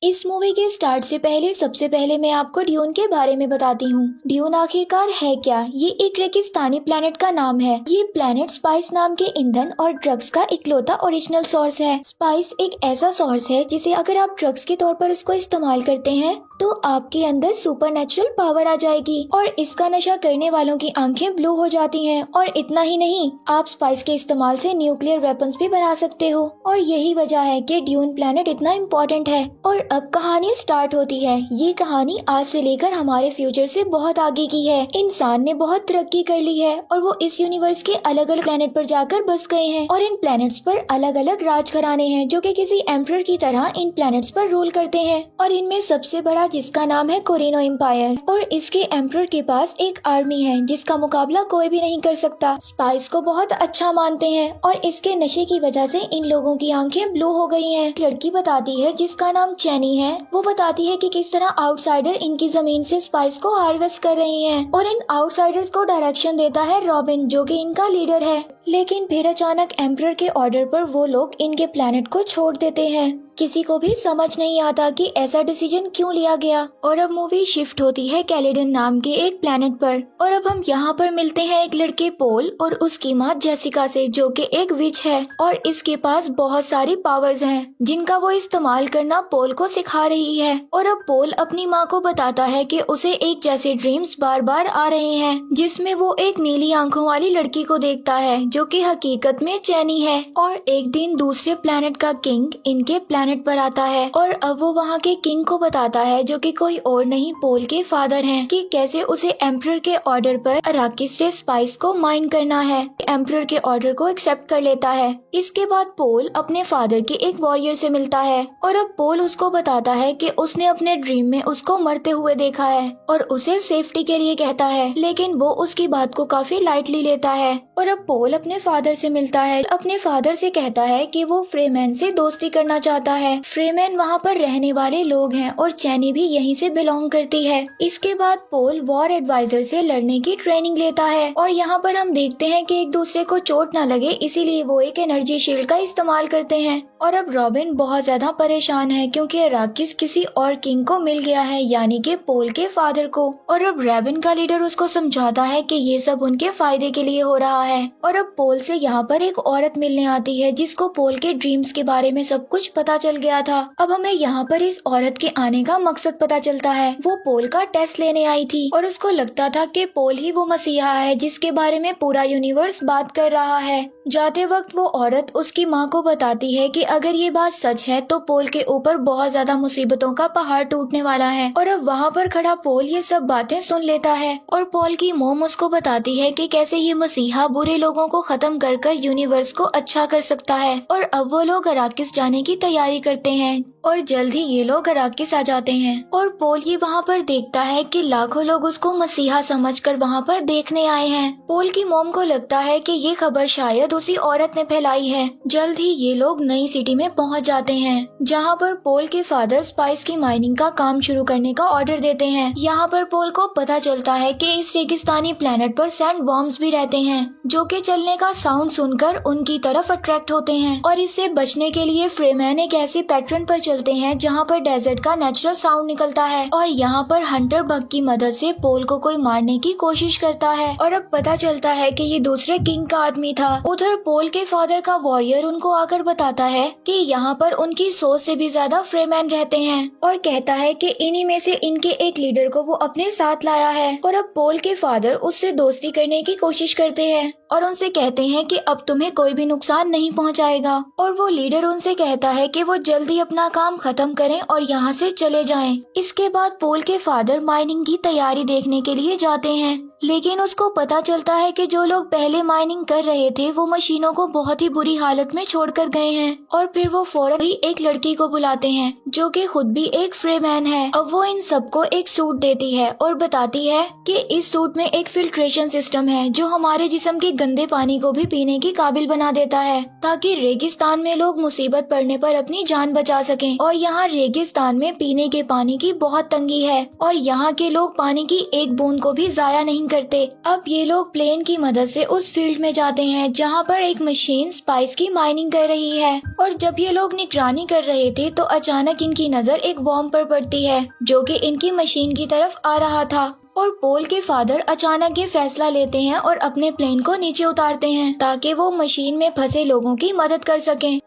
इस मूवी के स्टार्ट से पहले सबसे पहले मैं आपको ड्यून के बारे में बताती हूँ। ड्यून आखिरकार है क्या? ये एक रेगिस्तानी प्लेनेट का नाम है। ये प्लेनेट स्पाइस नाम के ईंधन और ड्रग्स का इकलौता ओरिजिनल सोर्स है। स्पाइस एक ऐसा सोर्स है जिसे अगर आप ड्रग्स के तौर पर उसको इस्तेमाल करते हैं तो आपके अंदर सुपरनेचुरल पावर आ जाएगी और इसका नशा करने वालों की आंखें ब्लू हो जाती हैं। और इतना ही नहीं, आप स्पाइस के इस्तेमाल से न्यूक्लियर वेपन्स भी बना सकते हो। और यही वजह है कि ड्यून प्लेनेट इतना इम्पोर्टेंट है। और अब कहानी स्टार्ट होती है। ये कहानी आज से लेकर हमारे फ्यूचर से बहुत आगे की है। इंसान ने बहुत तरक्की कर ली है और वो इस यूनिवर्स के अलग अलग प्लेनेट पर जाकर बस गए हैं। और इन प्लेनेट्स पर अलग अलग राज घराने हैं जो कि किसी एम्परर की तरह इन प्लेनेट्स पर रूल करते हैं। और इनमें सबसे बड़ा जिसका नाम है कोरिनो एम्पायर। और इसके एम्परर के पास एक आर्मी है जिसका मुकाबला कोई भी नहीं कर सकता। स्पाइस को बहुत अच्छा मानते हैं और इसके नशे की वजह से इन लोगों की आंखें ब्लू हो गई हैं। एक लड़की बताती है जिसका नाम चैनी है। वो बताती है कि किस तरह आउटसाइडर इनकी जमीन से स्पाइस को हार्वेस्ट कर रहे हैं। और इन आउटसाइडर्स को डायरेक्शन देता है रॉबिन, जो कि इनका लीडर है। लेकिन फिर अचानक एम्परर के ऑर्डर पर वो लोग इनके प्लेनेट को छोड़ देते हैं। किसी को भी समझ नहीं आता कि ऐसा डिसीजन क्यों लिया गया। और अब मूवी शिफ्ट होती है कैलेडन नाम के एक प्लेनेट पर। और अब हम यहाँ पर मिलते हैं एक लड़के पोल और उसकी माँ जेसिका से, जो कि एक विच है और इसके पास बहुत सारी पावर्स हैं जिनका वो इस्तेमाल करना पोल को सिखा रही है। और अब पोल अपनी माँ को बताता है कि उसे एक जैसे ड्रीम्स बार बार आ रहे हैं जिसमें वो एक नीली आंखों वाली लड़की को देखता है जो कि हकीकत में चैनी है। और एक दिन दूसरे प्लेनेट का किंग इनके प्लेनेट पर आता है और अब वो वहाँ के किंग को बताता है, जो कि कोई और नहीं पोल के फादर हैं, कि कैसे उसे एम्परर के ऑर्डर पर अराकिस से स्पाइस को माइन करना है। एम्परर के ऑर्डर को एक्सेप्ट कर लेता है। इसके बाद पोल अपने फादर के एक वॉरियर से मिलता है और अब पोल उसको बताता है कि उसने अपने ड्रीम में उसको मरते हुए देखा है और उसे सेफ्टी के लिए कहता है, लेकिन वो उसकी बात को काफी लाइटली लेता है। और अब पोल अपने फादर से मिलता है। अपने फादर से कहता है कि वो फ्रेमैन से दोस्ती करना चाहता है। फ्रेमैन वहाँ पर रहने वाले लोग हैं और चैनी भी यहीं से बिलोंग करती है। इसके बाद पोल वॉर एडवाइजर से लड़ने की ट्रेनिंग लेता है और यहाँ पर हम देखते हैं कि एक दूसरे को चोट न लगे इसीलिए वो एक एनर्जी शील्ड का इस्तेमाल करते हैं। और अब रॉबिन बहुत ज्यादा परेशान है क्योंकि अराकिस किसी और किंग को मिल गया है, यानी कि पोल के फादर को। और अब रॉबिन का लीडर उसको समझाता है कि ये सब उनके फायदे के लिए हो रहा है। और अब पोल से यहाँ पर एक औरत मिलने आती है जिसको पोल के ड्रीम्स के बारे में सब कुछ पता चल गया था। अब हमें यहाँ पर इस औरत के आने का मकसद पता चलता है। वो पोल का टेस्ट लेने आई थी और उसको लगता था कि पोल ही वो मसीहा है जिसके बारे में पूरा यूनिवर्स बात कर रहा है। जाते वक्त वो औरत उसकी माँ को बताती है कि अगर ये बात सच है तो पोल के ऊपर बहुत ज्यादा मुसीबतों का पहाड़ टूटने वाला है। और अब वहाँ पर खड़ा पोल ये सब बातें सुन लेता है और पोल की मोम उसको बताती है कि कैसे ये मसीहा बुरे लोगों को खत्म कर कर यूनिवर्स को अच्छा कर सकता है। और अब वो लोग अराकिस जाने की तैयारी करते हैं और जल्द ही ये लोग अराकिस आ जाते हैं। और पोल ये वहाँ पर देखता है कि लाखों लोग उसको मसीहा समझकर वहाँ पर देखने आए हैं। पोल की मोम को लगता है कि ये खबर शायद उसी औरत ने फैलाई है। जल्द ही ये लोग नई सिटी में पहुँच जाते हैं जहाँ पर पोल के फादर स्पाइस की माइनिंग का काम शुरू करने का ऑर्डर देते हैं। यहाँ पर पोल को पता चलता है कि इस रेगिस्तानी प्लेनेट पर सैंड वॉर्म्स भी रहते हैं जो कि चलने का साउंड सुनकर उनकी तरफ अट्रैक्ट होते हैं। और इससे बचने के लिए फ्रेमैन एक ऐसे पैटर्न पर चलते हैं जहाँ पर डेजर्ट का नेचुरल साउंड निकलता है। और यहाँ पर हंटर बग की मदद से पोल को कोई मारने की कोशिश करता है और अब पता चलता है कि ये दूसरे किंग का आदमी था। उधर पोल के फादर का वॉरियर उनको आकर बताता है कि यहाँ पर उनकी 100 से भी ज्यादा फ्रेमैन रहते हैं और कहता है कि इन्हीं में से इनके एक लीडर को वो अपने साथ लाया है। और अब पोल के फादर उससे दोस्ती करने की कोशिश करते हैं और उनसे कहते हैं कि अब तुम्हें कोई भी नुकसान नहीं पहुंचाएगा। और वो लीडर उनसे कहता है कि वो जल्दी अपना काम खत्म करें और यहाँ से चले जाएं। इसके बाद पोल के फादर माइनिंग की तैयारी देखने के लिए जाते हैं, लेकिन उसको पता चलता है कि जो लोग पहले माइनिंग कर रहे थे वो मशीनों को बहुत ही बुरी हालत में छोड़कर गए हैं। और फिर वो फौरन ही एक लड़की को बुलाते हैं जो कि खुद भी एक फ्रेमैन है। अब वो इन सबको एक सूट देती है और बताती है कि इस सूट में एक फिल्ट्रेशन सिस्टम है जो हमारे जिस्म के गंदे पानी को भी पीने के काबिल बना देता है ताकि रेगिस्तान में लोग मुसीबत पड़ने पर अपनी जान बचा सकें। और यहाँ रेगिस्तान में पीने के पानी की बहुत तंगी है और यहाँ के लोग पानी की एक बूंद को भी जाया नहीं करते। अब ये लोग प्लेन की मदद से उस फील्ड में जाते हैं जहाँ पर एक मशीन स्पाइस की माइनिंग कर रही है। और जब ये लोग निगरानी कर रहे थे तो अचानक इनकी नजर एक वॉर्म पर पड़ती है जो कि इनकी मशीन की तरफ आ रहा था। और पोल के फादर अचानक ये फैसला लेते हैं और अपने प्लेन को नीचे उतारते हैं ताकि वो मशीन में फंसे लोगों की मदद कर सकें।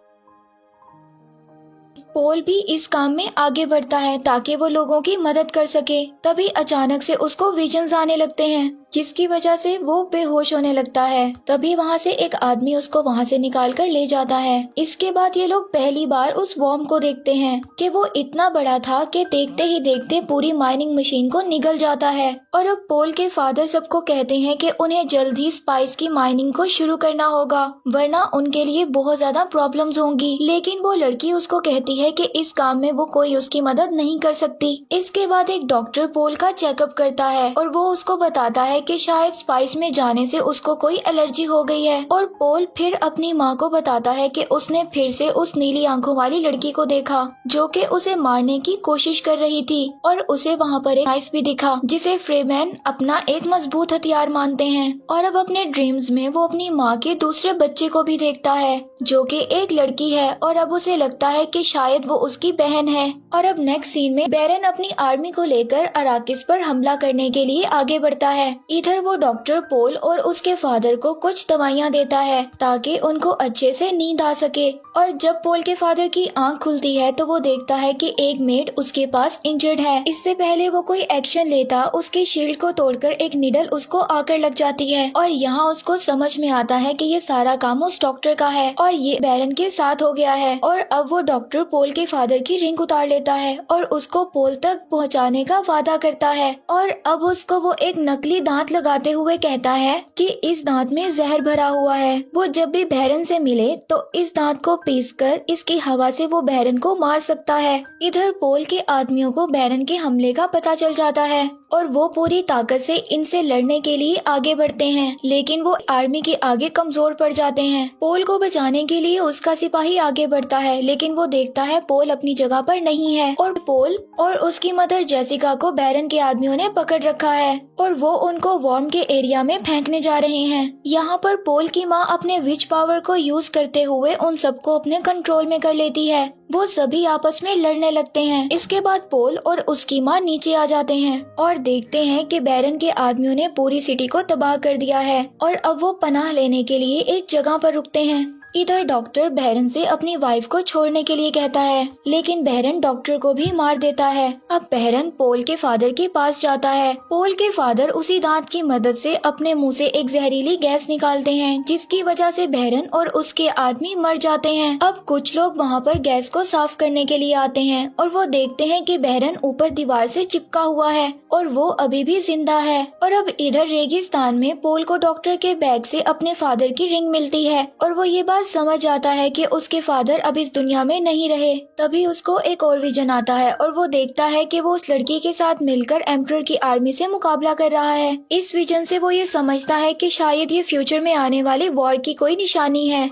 पोल भी इस काम में आगे बढ़ता है ताकि वो लोगों की मदद कर सके। तभी अचानक से उसको विजन्स आने लगते हैं जिसकी वजह से वो बेहोश होने लगता है। तभी वहाँ से एक आदमी उसको वहाँ से निकाल कर ले जाता है। इसके बाद ये लोग पहली बार उस वॉर्म को देखते हैं कि वो इतना बड़ा था कि देखते ही देखते पूरी माइनिंग मशीन को निगल जाता है। और अब पोल के फादर सबको कहते हैं कि उन्हें जल्द ही स्पाइस की माइनिंग को शुरू करना होगा वरना उनके लिए बहुत ज्यादा प्रॉब्लम्स होंगी। लेकिन वो लड़की उसको कहती है कि इस काम में वो कोई उसकी मदद नहीं कर सकती। इसके बाद एक डॉक्टर पोल का चेकअप करता है और वो उसको बताता है कि शायद स्पाइस में जाने से उसको कोई एलर्जी हो गई है। और पोल फिर अपनी माँ को बताता है कि उसने फिर से उस नीली आंखों वाली लड़की को देखा जो कि उसे मारने की कोशिश कर रही थी। और उसे वहाँ पर एक नाइफ भी दिखा जिसे फ्रीमैन अपना एक मजबूत हथियार मानते हैं। और अब अपने ड्रीम्स में वो अपनी माँ के दूसरे बच्चे को भी देखता है जो कि एक लड़की है। और अब उसे लगता है कि शायद वो उसकी बहन है। और अब नेक्स्ट सीन में बैरन अपनी आर्मी को लेकर अराकिस पर हमला करने के लिए आगे बढ़ता है। इधर वो डॉक्टर पोल और उसके फादर को कुछ दवाइयाँ देता है ताकि उनको अच्छे से नींद आ सके। और जब पोल के फादर की आंख खुलती है तो वो देखता है कि एक मेड उसके पास इंजर्ड है। इससे पहले वो कोई एक्शन लेता उसकी शील्ड को तोड़कर एक निडल उसको आकर लग जाती है। और यहाँ उसको समझ में आता है कि ये सारा काम उस डॉक्टर का है और ये बैरन के साथ हो गया है। और अब वो डॉक्टर पोल के फादर की रिंग उतार लेता है और उसको पोल तक पहुँचाने का वादा करता है। और अब उसको वो एक नकली दांत लगाते हुए कहता है कि इस दांत में जहर भरा हुआ है। वो जब भी बैरन से मिले तो इस दांत को पीसकर इसकी हवा से वो बैरन को मार सकता है। इधर पोल के आदमियों को बैरन के हमले का पता चल जाता है और वो पूरी ताकत से इनसे लड़ने के लिए आगे बढ़ते हैं। लेकिन वो आर्मी के आगे कमजोर पड़ जाते हैं। पोल को बचाने के लिए उसका सिपाही आगे बढ़ता है लेकिन वो देखता है पोल अपनी जगह पर नहीं है और पोल और उसकी मदर जेसिका को बैरन के आदमियों ने पकड़ रखा है और वो उनको वॉर्म के एरिया में फेंकने जा रहे हैं। यहाँ पर पोल की माँ अपने विच पावर को यूज करते हुए उन सबको अपने कंट्रोल में कर लेती है। वो सभी आपस में लड़ने लगते हैं। इसके बाद पोल और उसकी माँ नीचे आ जाते हैं और देखते हैं कि बैरन के आदमियों ने पूरी सिटी को तबाह कर दिया है और अब वो पनाह लेने के लिए एक जगह पर रुकते हैं। इधर डॉक्टर बैरन से अपनी वाइफ को छोड़ने के लिए कहता है लेकिन बैरन डॉक्टर को भी मार देता है। अब बैरन पोल के फादर के पास जाता है। पोल के फादर उसी दांत की मदद से अपने मुंह से एक जहरीली गैस निकालते हैं जिसकी वजह से बैरन और उसके आदमी मर जाते हैं। अब कुछ लोग वहाँ पर गैस को साफ करने के लिए आते हैं और वो देखते हैं कि बैरन ऊपर दीवार से चिपका हुआ है और वो अभी भी जिंदा है। और अब इधर रेगिस्तान में पोल को डॉक्टर के बैग से अपने फादर की रिंग मिलती है और वो ये बात समझ जाता है कि उसके फादर अब इस दुनिया में नहीं रहे। तभी उसको एक और विजन आता है और वो देखता है कि वो उस लड़की के साथ मिलकर एम्परर की आर्मी से मुकाबला कर रहा है। इस विजन से वो ये समझता है कि शायद ये फ्यूचर में आने वाली वॉर की कोई निशानी है।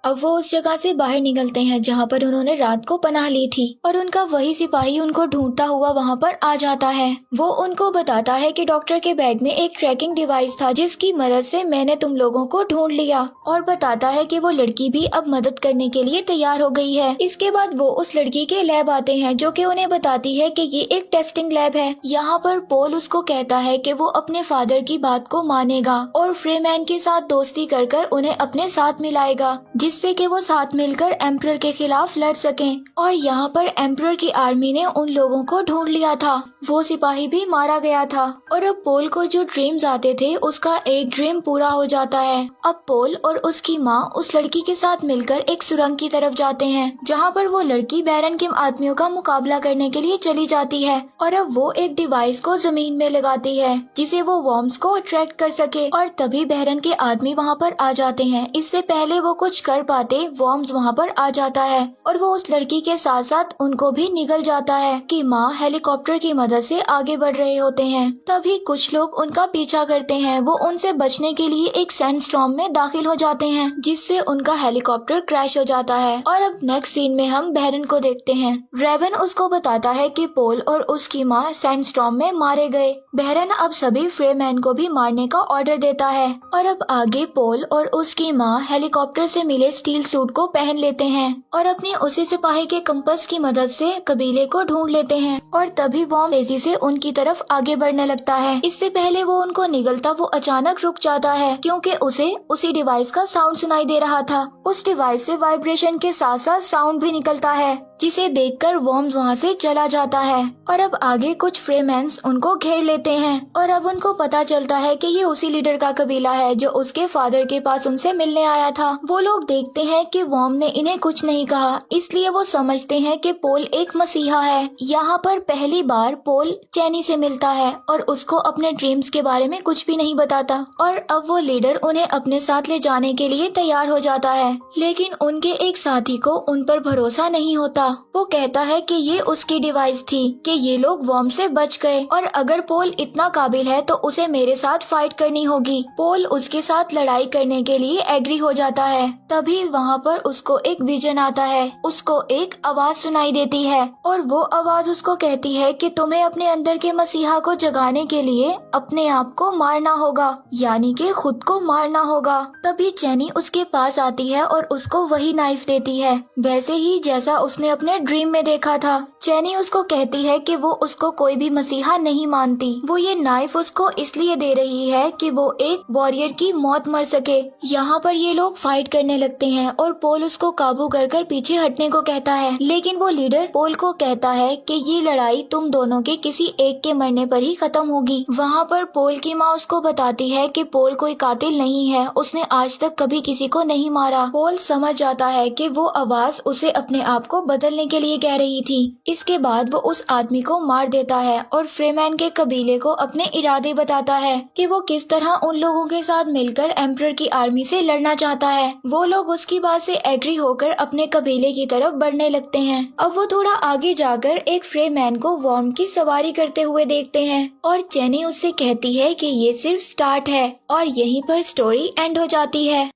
अब वो उस जगह से बाहर निकलते हैं जहाँ पर उन्होंने रात को पनाह ली थी और उनका वही सिपाही उनको ढूंढता हुआ वहाँ पर आ जाता है। वो उनको बताता है कि डॉक्टर के बैग में एक ट्रैकिंग डिवाइस था जिसकी मदद से मैंने तुम लोगों को ढूंढ लिया और बताता है कि वो लड़की भी अब मदद करने के लिए तैयार हो गई है। इसके बाद वो उस लड़की के लैब आते हैं जो कि उन्हें बताती है कि ये एक टेस्टिंग लैब है। यहाँ पर पोल उसको कहता है कि वो अपने फादर की बात को मानेगा और फ्रीमैन के साथ दोस्ती कर कर उन्हें अपने साथ मिलाएगा जिससे कि वो साथ मिलकर एम्परर के खिलाफ लड़ सकें। और यहाँ पर एम्परर की आर्मी ने उन लोगों को ढूंढ लिया था। वो सिपाही भी मारा गया था और अब पोल को जो ड्रीम्स आते थे उसका एक ड्रीम पूरा हो जाता है। अब पोल और उसकी माँ उस लड़की के साथ मिलकर एक सुरंग की तरफ जाते हैं जहाँ पर वो लड़की बैरन के आदमियों का मुकाबला करने के लिए चली जाती है और अब वो एक डिवाइस को जमीन में लगाती है जिसे वो वॉर्म्स को अट्रैक्ट कर सके और तभी बैरन के आदमी वहाँ पर आ जाते हैं। इससे पहले वो कुछ कर पाते वॉर्म्स वहाँ पर आ जाता है और वो उस लड़की के साथ साथ उनको भी निगल जाता है कि माँ हेलीकॉप्टर की मदद से आगे बढ़ रहे होते हैं। तभी कुछ लोग उनका पीछा करते हैं। वो उनसे बचने के लिए एक सैंडस्टॉर्म में दाखिल हो जाते हैं जिससे उनका हेलीकॉप्टर क्रैश हो जाता है। और अब नेक्स्ट सीन में हम बहरन को देखते हैं। रेवन उसको बताता है कि पोल और उसकी माँ सैंडस्टॉर्म में मारे गए। बहरन अब सभी फ्रेमैन को भी मारने का ऑर्डर देता है और अब आगे पोल और उसकी माँ हेलीकॉप्टर से मिले स्टील सूट को पहन लेते हैं और अपने उसी सिपाही के कंपास की मदद से कबीले को ढूंढ लेते हैं। और तभी वॉर्म तेजी से उनकी तरफ आगे बढ़ने लगता है। इससे पहले वो उनको निगलता वो अचानक रुक जाता है क्योंकि उसे उसी डिवाइस का साउंड सुनाई दे रहा था। उस डिवाइस से वाइब्रेशन के साथ साथ साउंड भी निकलता है जिसे देखकर वॉर्म्स वहाँ से चला जाता है। और अब आगे कुछ फ्रेमैन्स उनको घेर लेते हैं और अब उनको पता चलता है कि ये उसी लीडर का कबीला है जो उसके फादर के पास उनसे मिलने आया था। वो लोग देखते हैं कि वॉर्म ने इन्हें कुछ नहीं कहा, इसलिए वो समझते हैं कि पोल एक मसीहा है। यहाँ पर पहली बार पोल चैनी से मिलता है और उसको अपने ड्रीम्स के बारे में कुछ भी नहीं बताता और अब वो लीडर उन्हें अपने साथ ले जाने के लिए तैयार हो जाता है। लेकिन उनके एक साथी को उन पर भरोसा नहीं होता। वो कहता है कि ये उसकी डिवाइस थी कि ये लोग वॉर्म से बच गए और अगर पोल इतना काबिल है तो उसे मेरे साथ फाइट करनी होगी। पोल उसके साथ लड़ाई करने के लिए एग्री हो जाता है। तभी वहाँ पर उसको एक विजन आता है। उसको एक आवाज सुनाई देती है और वो आवाज उसको कहती है कि तुम्हें अपने अंदर के मसीहा को जगाने के लिए अपने आप को मारना होगा, यानी कि खुद को मारना होगा। तभी चैनी उसके पास आती है और उसको वही नाइफ देती है, वैसे ही जैसा उसने अपने ड्रीम में देखा था। चैनी उसको कहती है कि वो उसको कोई भी मसीहा नहीं मानती। वो ये नाइफ उसको इसलिए दे रही है कि वो एक वॉरियर की मौत मर सके। यहाँ पर ये लोग फाइट करने लगते हैं और पोल उसको काबू कर पीछे हटने को कहता है, लेकिन वो लीडर पोल को कहता है कि ये लड़ाई तुम दोनों के किसी एक के मरने पर ही खत्म होगी। वहाँ पर पोल की माँ उसको बताती है कि पोल कोई कातिल नहीं है, उसने आज तक कभी किसी को नहीं मारा। पोल समझ जाता है कि वो आवाज उसे अपने आप को बदलने के लिए कह रही थी। इसके बाद वो उस आदमी को मार देता है और फ्रेमैन के कबीले को अपने इरादे बताता है कि वो किस तरह उन लोगों के साथ मिलकर एम्परर की आर्मी से लड़ना चाहता है। वो लोग उसकी बात से एग्री होकर अपने कबीले की तरफ बढ़ने लगते हैं। अब वो थोड़ा आगे जाकर एक फ्रेमैन को वॉर्म की सवारी करते हुए देखते हैं और चैनी उससे कहती है कि ये सिर्फ स्टार्ट है और यहीं पर स्टोरी एंड हो जाती है।